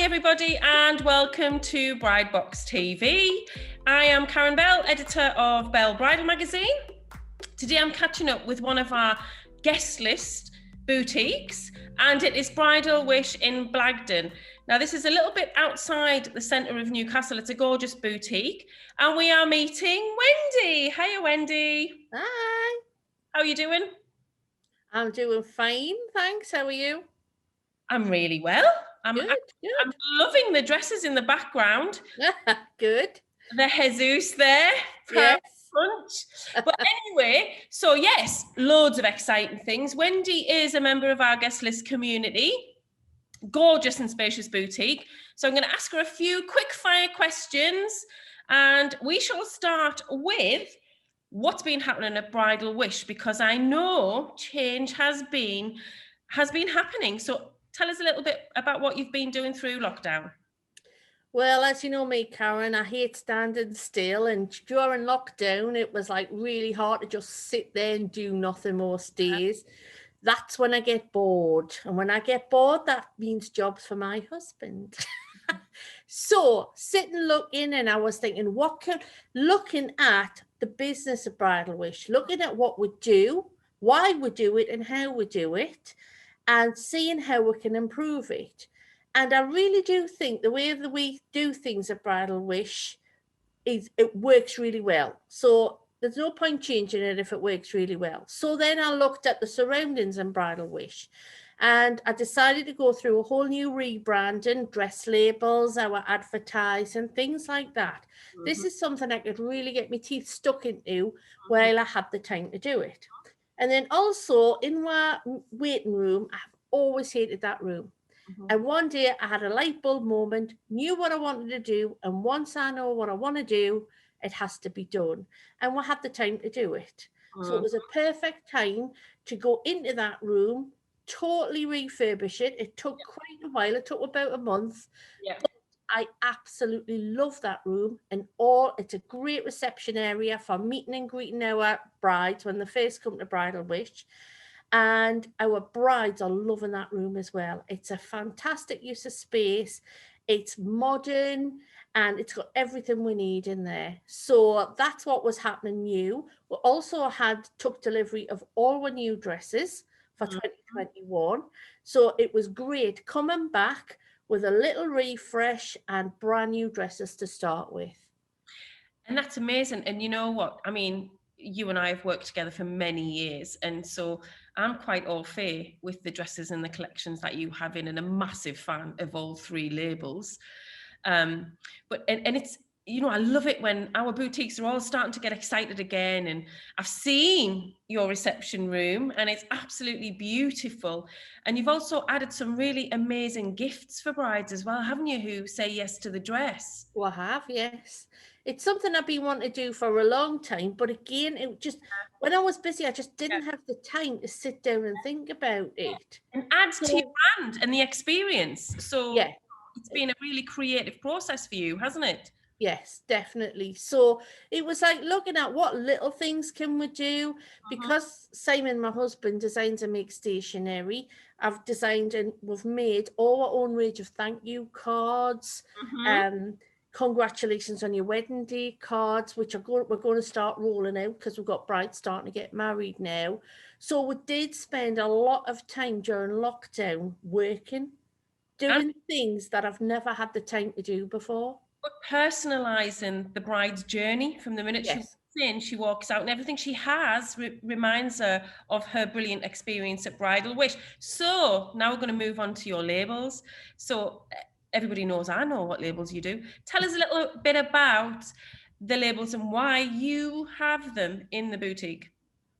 everybody, and welcome to Bride Box TV. I am Karen Bell, editor of Bell Bridal Magazine. Today I'm catching up with one of our guest list boutiques, and it is Bridal Wish in Blagdon. Now, this is a little bit outside the centre of Newcastle. It's a gorgeous boutique, and we are meeting Wendy. Hiya, Wendy. Hi. How are you doing? I'm doing fine, thanks. How are you? I'm really well. I'm loving the dresses in the background. Good. The Jesus there. Yes. But anyway, so yes, loads of exciting things. Wendy is a member of our guest list community. Gorgeous and spacious boutique. So I'm going to ask her a few quick fire questions, and we shall start with what's been happening at Bridal Wish, because I know change has been happening. So tell us a little bit about what you've been doing through lockdown. Well, as you know me, Karen, I hate standing still, and during lockdown it was like really hard to just sit there and do nothing most days. That's when I get bored, and when I get bored, that means jobs for my husband. So sitting looking, and I was thinking, looking at the business of Bridal Wish, looking at what we do, why we do it, and how we do it, and seeing how we can improve it. And I really do think the way that we do things at Bridal Wish it works really well. So there's no point changing it if it works really well. So then I looked at the surroundings in Bridal Wish, and I decided to go through a whole new rebranding, dress labels, our advertising, things like that. Mm-hmm. This is something I could really get my teeth stuck into while I had the time to do it. And then also in my waiting room, I've always hated that room. Mm-hmm. And one day I had a light bulb moment, knew what I wanted to do. And once I know what I want to do, it has to be done. And we had the time to do it. Mm-hmm. So it was a perfect time to go into that room, totally refurbish it. It took quite a while. It took about a month. Yeah. But I absolutely love that room, and it's a great reception area for meeting and greeting our brides when they first come to Bridal Wish. And our brides are loving that room as well. It's a fantastic use of space. It's modern, and it's got everything we need in there. So that's what was happening new. We also took delivery of all our new dresses for 2021. So it was great coming back with a little refresh and brand new dresses to start with. And that's amazing. And you know what? I mean, you and I have worked together for many years, and so I'm quite au fait with the dresses and the collections that you have in, and a massive fan of all three labels. But it's, you know, I love it when our boutiques are all starting to get excited again. And I've seen your reception room, and it's absolutely beautiful. And you've also added some really amazing gifts for brides as well, haven't you, who say yes to the dress? Well, I have, yes. It's something I've been wanting to do for a long time. But again, when I was busy, I just didn't have the time to sit down and think about it. And adds to your brand and the experience. So yeah, it's been a really creative process for you, hasn't it? Yes, definitely. So it was like looking at what little things can we do, because Simon, my husband, designs and makes stationery. I've designed and we've made all our own range of thank you cards, congratulations on your wedding day cards, which we're going to start rolling out because we've got brides starting to get married now. So we did spend a lot of time during lockdown working, doing things that I've never had the time to do before. But personalising the bride's journey from the minute she walks out, and everything she has reminds her of her brilliant experience at Bridal Wish. So now we're going to move on to your labels. So everybody knows I know what labels you do. Tell us a little bit about the labels and why you have them in the boutique.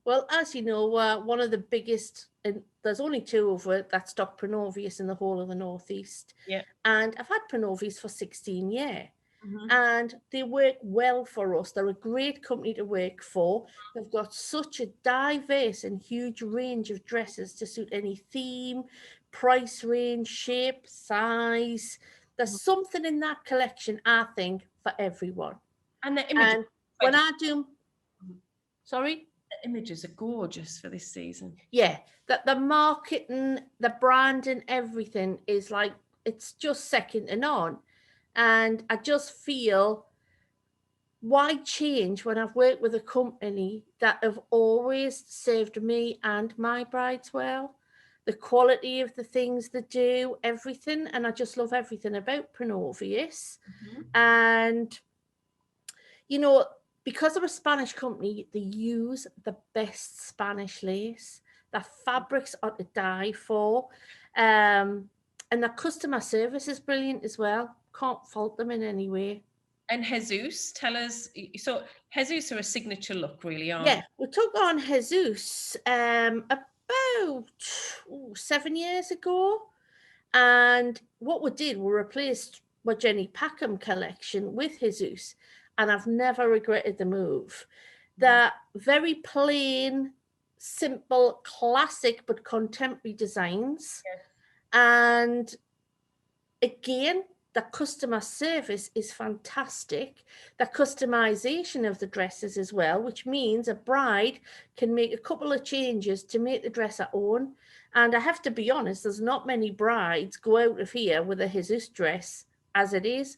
Well, as you know, one of the biggest, and there's only two of it that stock Prenovius in the whole of the Northeast. Yeah. And I've had Prenovius for 16 years. And they work well for us. They're a great company to work for. They've got such a diverse and huge range of dresses to suit any theme, price range, shape, size. There's something in that collection, I think, for everyone. And the images. And when I do, sorry? The images are gorgeous for this season. Yeah, that the marketing, the branding, everything is like it's just second to none. And I just feel, why change when I've worked with a company that have always served me and my brides well? The quality of the things they do, everything. And I just love everything about Pronovius. And, you know, because they're a Spanish company, they use the best Spanish lace. The fabrics are to die for. And the customer service is brilliant as well. Can't fault them in any way. And Jesus, tell us. So Jesus are a signature look, really, aren't Yeah, we took on Jesus about 7 years ago. And what we did, we replaced my Jenny Packham collection with Jesus. And I've never regretted the move. They're very plain, simple, classic, but contemporary designs. Yes. And again, the customer service is fantastic. The customization of the dresses as well, which means a bride can make a couple of changes to make the dress her own. And I have to be honest, there's not many brides go out of here with a Jesus dress as it is.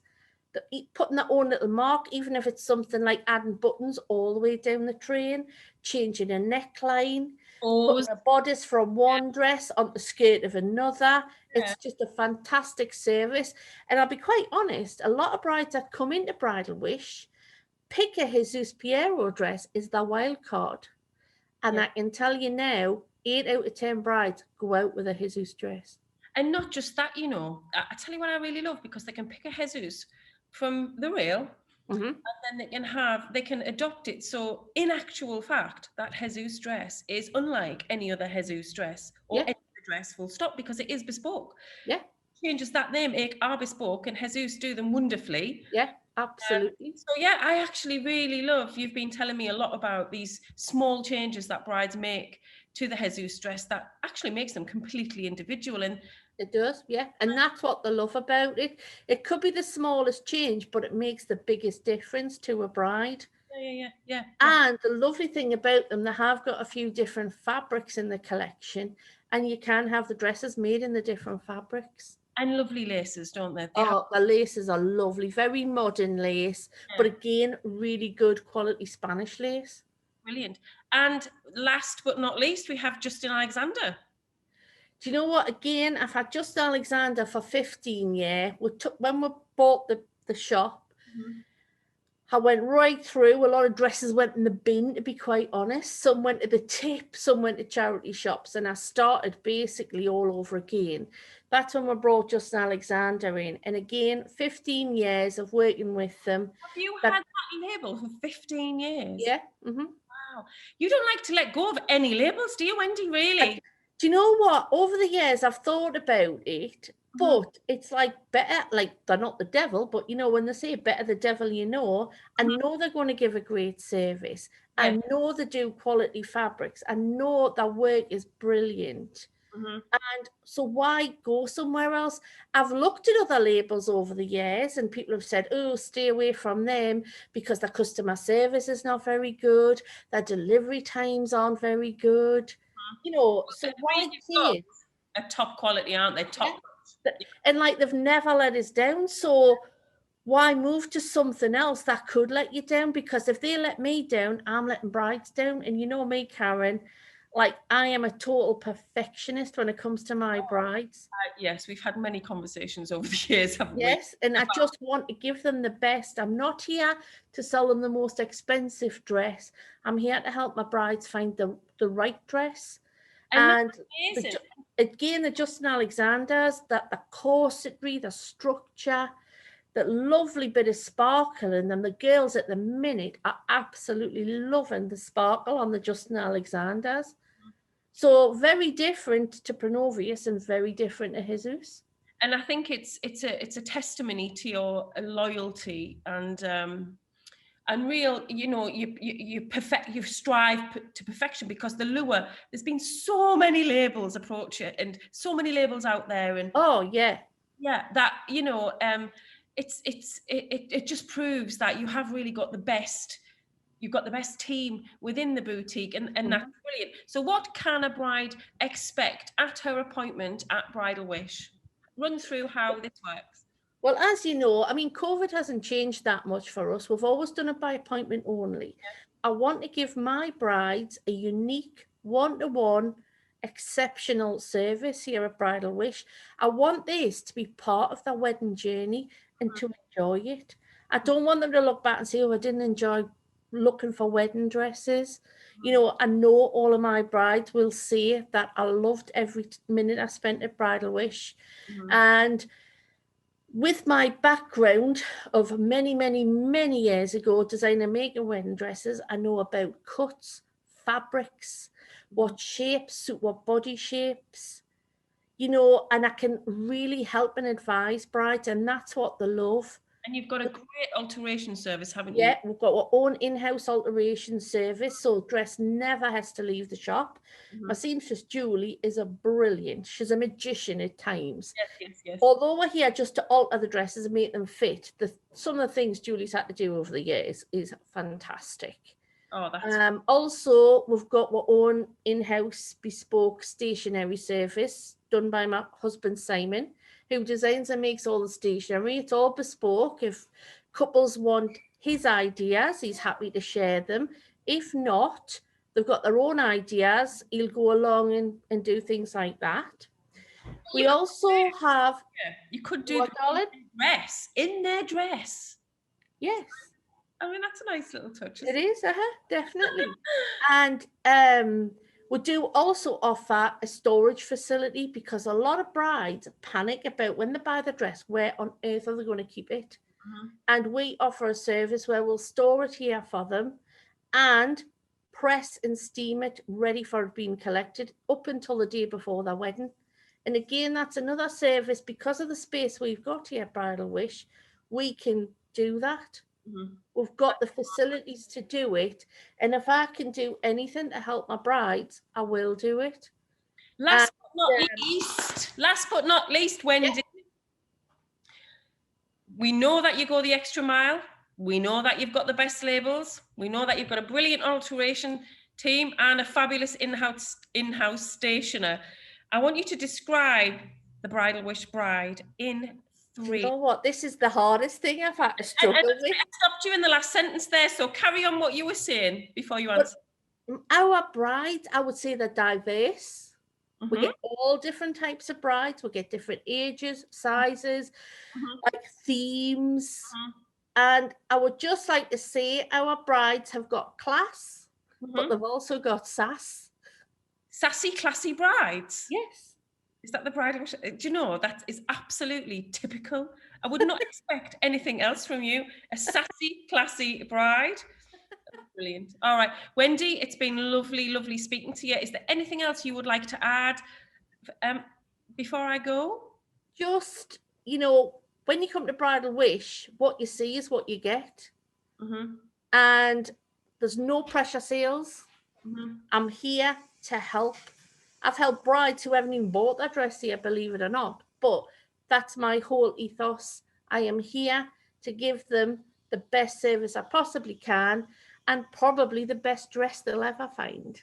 Putting their own little mark, even if it's something like adding buttons all the way down the train, changing a neckline, putting a bodice from one dress on the skirt of another. It's just a fantastic service. And I'll be quite honest, a lot of brides that come into Bridal Wish pick a Jesus Piero dress is their wild card. And I can tell you now, 8 out of 10 brides go out with a Jesus dress. And not just that, you know, I tell you what I really love, because they can pick a Jesus from the rail, and then they can adopt it. So in actual fact, that Jesus dress is unlike any other Jesus dress or any other dress, full stop, because it is bespoke. Yeah. Changes that they make are bespoke, and Jesus do them wonderfully. Yeah, absolutely. So yeah, I actually really love, you've been telling me a lot about these small changes that brides make to the Jesus dress that actually makes them completely individual. And it does, yeah. And that's what they love about it. It could be the smallest change, but it makes the biggest difference to a bride. Yeah. And the lovely thing about them, they have got a few different fabrics in the collection, and you can have the dresses made in the different fabrics. And lovely laces, don't they? The laces are lovely, very modern lace, but again, really good quality Spanish lace. Brilliant. And last but not least, we have Justin Alexander. Do you know what? Again, I've had Justin Alexander for 15 years. When we bought the shop, I went right through. A lot of dresses went in the bin, to be quite honest. Some went to the tip, some went to charity shops, and I started basically all over again. That's when we brought Justin Alexander in. And again, 15 years of working with them. Have you had that label for 15 years? Yeah. Wow. You don't like to let go of any labels, do you, Wendy, really? Do you know what? Over the years, I've thought about it, but it's like better, like they're not the devil, but you know, when they say better the devil you know, I know they're going to give a great service. I know they do quality fabrics. I know their work is brilliant. And so why go somewhere else? I've looked at other labels over the years, and people have said, oh, stay away from them because their customer service is not very good. Their delivery times aren't very good. You know, so why change? A top quality, aren't they? Top. And like they've never let us down. So why move to something else that could let you down? Because if they let me down, I'm letting brides down. And you know me, Karen, like I am a total perfectionist when it comes to my brides. Yes, we've had many conversations over the years, haven't we? Yes, and I just want to give them the best. I'm not here to sell them the most expensive dress. I'm here to help my brides find the right dress. And again, the Justin Alexanders, that the corsetry, the structure, that lovely bit of sparkle in them. The girls at the minute are absolutely loving the sparkle on the Justin Alexanders. So very different to Pronovius and very different to Jesus. And I think it's a testimony to your loyalty and real, you know, you strive to perfection, because the lure, there's been so many labels approach it and so many labels out there, and that, you know, it just proves that you have really got the best. You've got the best team within the boutique, and that's brilliant. So what can a bride expect at her appointment at Bridal Wish? run through how this works. Well, as you know, I mean, COVID hasn't changed that much for us. We've always done it by appointment only. I want to give my brides a unique one-to-one exceptional service here at Bridal Wish. I want this to be part of their wedding journey and to enjoy it. I don't want them to look back and say, oh, I didn't enjoy looking for wedding dresses. You know, I know all of my brides will say that I loved every minute I spent at Bridal Wish. And with my background of many, many, many years ago, designing and making wedding dresses, I know about cuts, fabrics, what shapes suit what body shapes, you know, and I can really help and advise brides, and that's what they love. And you've got a great alteration service, haven't Yeah, you? we've got our own in-house alteration service, so dress never has to leave the shop. My seamstress Julie is a brilliant. She's a magician at times. Yes. Although we're here just to alter the dresses and make them fit, some of the things Julie's had to do over the years is fantastic. Oh, that's also, we've got our own in-house bespoke stationery service done by my husband Simon, who designs and makes all the stationery. It's all bespoke. If couples want his ideas, he's happy to share them. If not, they've got their own ideas. He'll go along and do things like that. We also have... You could do what, darling? dress in their dress. Yes. I mean, that's a nice little touch. It is, definitely. And we do also offer a storage facility, because a lot of brides panic about when they buy the dress, where on earth are they going to keep it? And we offer a service where we'll store it here for them and press and steam it ready for being collected up until the day before their wedding. And again, that's another service. Because of the space we've got here at Bridal Wish, we can do that. We've got the facilities to do it. And if I can do anything to help my brides, I will do it. Last but not least, Wendy, we know that you go the extra mile. We know that you've got the best labels. We know that you've got a brilliant alteration team and a fabulous in-house stationer. I want you to describe the Bridal Wish bride in 3. You know what? This is the hardest thing I've had to struggle with. I stopped you in the last sentence there, so carry on what you were saying before you answer. Our brides, I would say they're diverse. We get all different types of brides. We get different ages, sizes, like themes. And I would just like to say our brides have got class, but they've also got sass. Sassy, classy brides? Yes. Is that the Bridal Wish? Do you know, that is absolutely typical. I would not expect anything else from you. A sassy, classy bride. Brilliant. All right. Wendy, it's been lovely, lovely speaking to you. Is there anything else you would like to add before I go? Just, you know, when you come to Bridal Wish, what you see is what you get. And there's no pressure sales. I'm here to help. I've helped brides who haven't even bought their dress here, believe it or not. But that's my whole ethos. I am here to give them the best service I possibly can, and probably the best dress they'll ever find.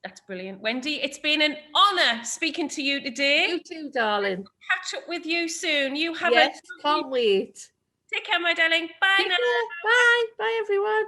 That's brilliant. Wendy, it's been an honour speaking to you today. You too, darling. Catch up with you soon. You have can't wait. Take care, my darling. Bye now. Bye. Bye, everyone.